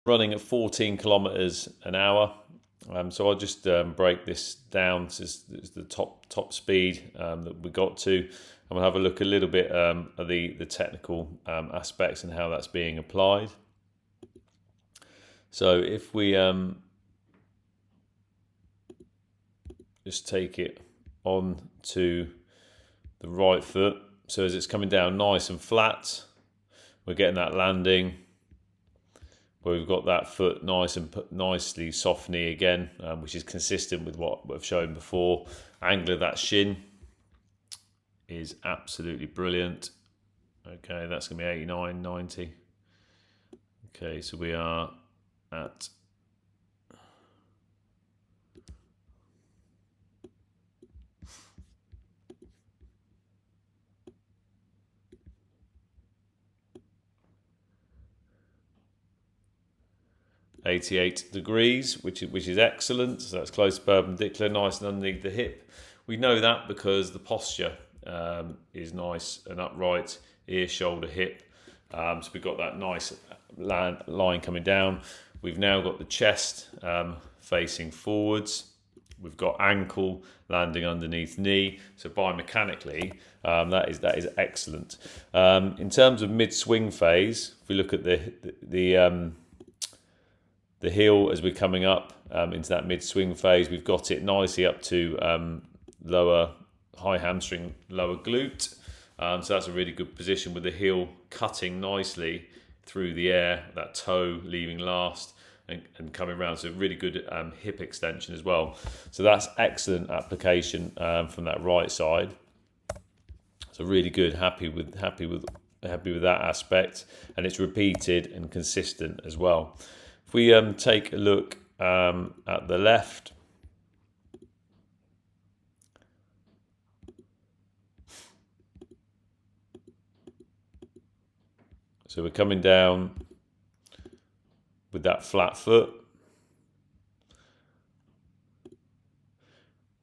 running at 14 kilometers an hour. So I'll just break this down. This is the top speed that we got to, and we'll have a look a little bit at the technical aspects and how that's being applied. So if we just take it on to the right foot, so as it's coming down nice and flat, we're getting that landing where we've got that foot nice and nicely soft knee again, which is consistent with what we've shown before. Angle of that shin is absolutely brilliant. Okay, that's going to be 89, 90. Okay, so we are at 88 degrees, which is excellent. So that's close to perpendicular, nice and underneath the hip. We know that because the posture is nice and upright, ear, shoulder, hip. So we've got that nice line coming down. We've now got the chest facing forwards. We've got ankle landing underneath knee. So biomechanically, that is excellent. In terms of mid-swing phase, if we look at the heel as we're coming up into that mid-swing phase, we've got it nicely up to lower high hamstring, lower glute. So that's a really good position with the heel cutting nicely through the air, that toe leaving last and coming around. So really good hip extension as well. So that's excellent application from that right side. So really good, happy with that aspect, and it's repeated and consistent as well. If we take a look at the left, so we're coming down with that flat foot.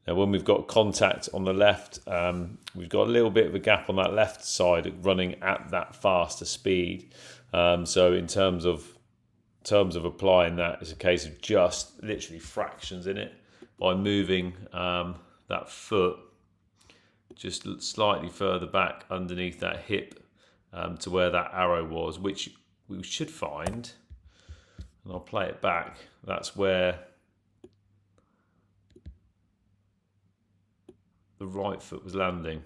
Now when we've got contact on the left, we've got a little bit of a gap on that left side running at that faster speed. So in terms of applying that, it's a case of just literally fractions in it by moving that foot just slightly further back underneath that hip to where that arrow was, which we should find, and I'll play it back, that's where the right foot was landing.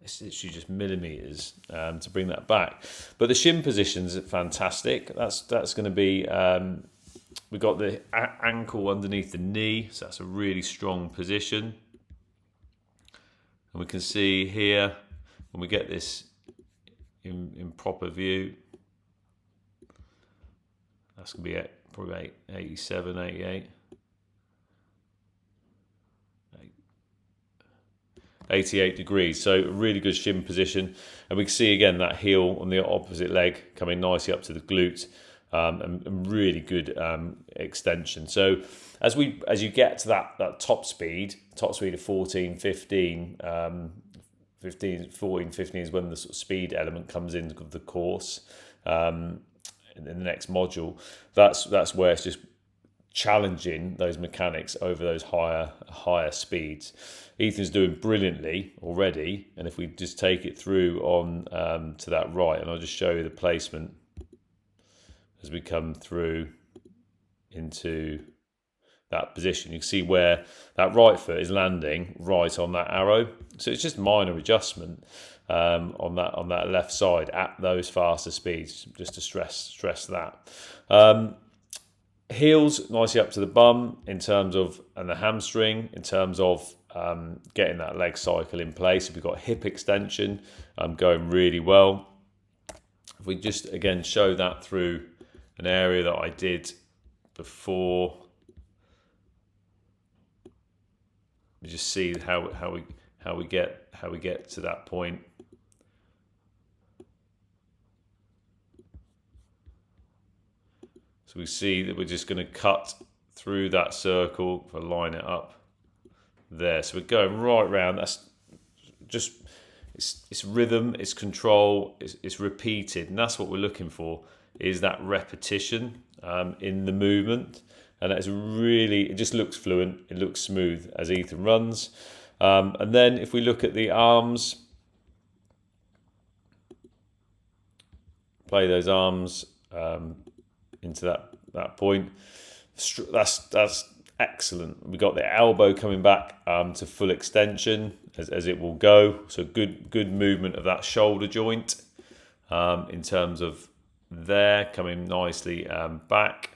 It's literally just millimeters to bring that back. But the shin positions are fantastic. That's going to be, we've got the ankle underneath the knee, so that's a really strong position. And we can see here, when we get this in proper view, that's going to be probably 87, 88. 88 degrees, so a really good shin position, and we can see again that heel on the opposite leg coming nicely up to the glute, and really good extension. So as you get to that top speed of 14, 15, 14, 15 is when the sort of speed element comes into the course in the next module. That's where it's just challenging those mechanics over those higher speeds. Ethan's doing brilliantly already, and if we just take it through on to that right, and I'll just show you the placement as we come through into that position. You can see where that right foot is landing right on that arrow. So it's just minor adjustment on that left side at those faster speeds, just to stress that. Heels nicely up to the bum in terms of, and the hamstring in terms of getting that leg cycle in place. We've got hip extension going really well. If we just again show that through an area that I did before, we just see how we get to that point. So we see that we're just going to cut through that circle to line it up there. So we're going right round. That's just it's rhythm, it's control, it's repeated, and that's what we're looking for is that repetition in the movement. And that's really, it just looks fluent, it looks smooth as Ethan runs. And then if we look at the arms, play those arms into that point. That's excellent. We got the elbow coming back to full extension as it will go. So good movement of that shoulder joint in terms of there coming nicely back.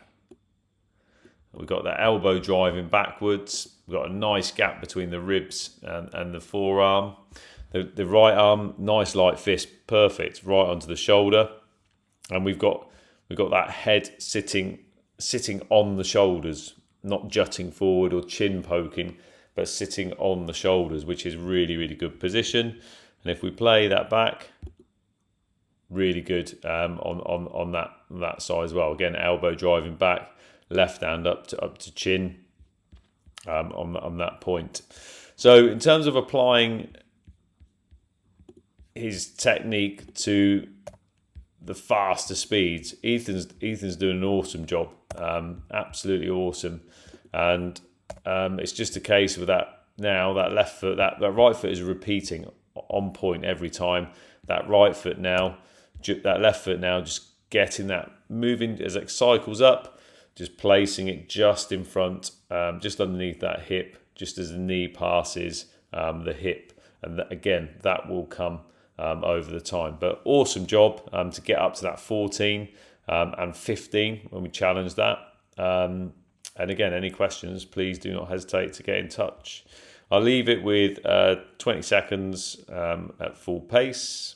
We've got the elbow driving backwards. We've got a nice gap between the ribs and the forearm. The right arm, nice light fist, perfect, right onto the shoulder. And we've got that head sitting on the shoulders, not jutting forward or chin poking, but sitting on the shoulders, which is really, really good position. And if we play that back, really good on that side as well. Again, elbow driving back, left hand up to chin on that point. So in terms of applying his technique to the faster speeds, Ethan's doing an awesome job, absolutely awesome. And it's just a case of that now, that left foot, that right foot is repeating on point every time. That right foot now, that left foot now, just getting that moving as it cycles up, just placing it just in front, just underneath that hip, just as the knee passes the hip. And again, that will come over the time. But awesome job to get up to that 14 and 15 when we challenge that. And again, any questions, please do not hesitate to get in touch. I'll leave it with 20 seconds at full pace.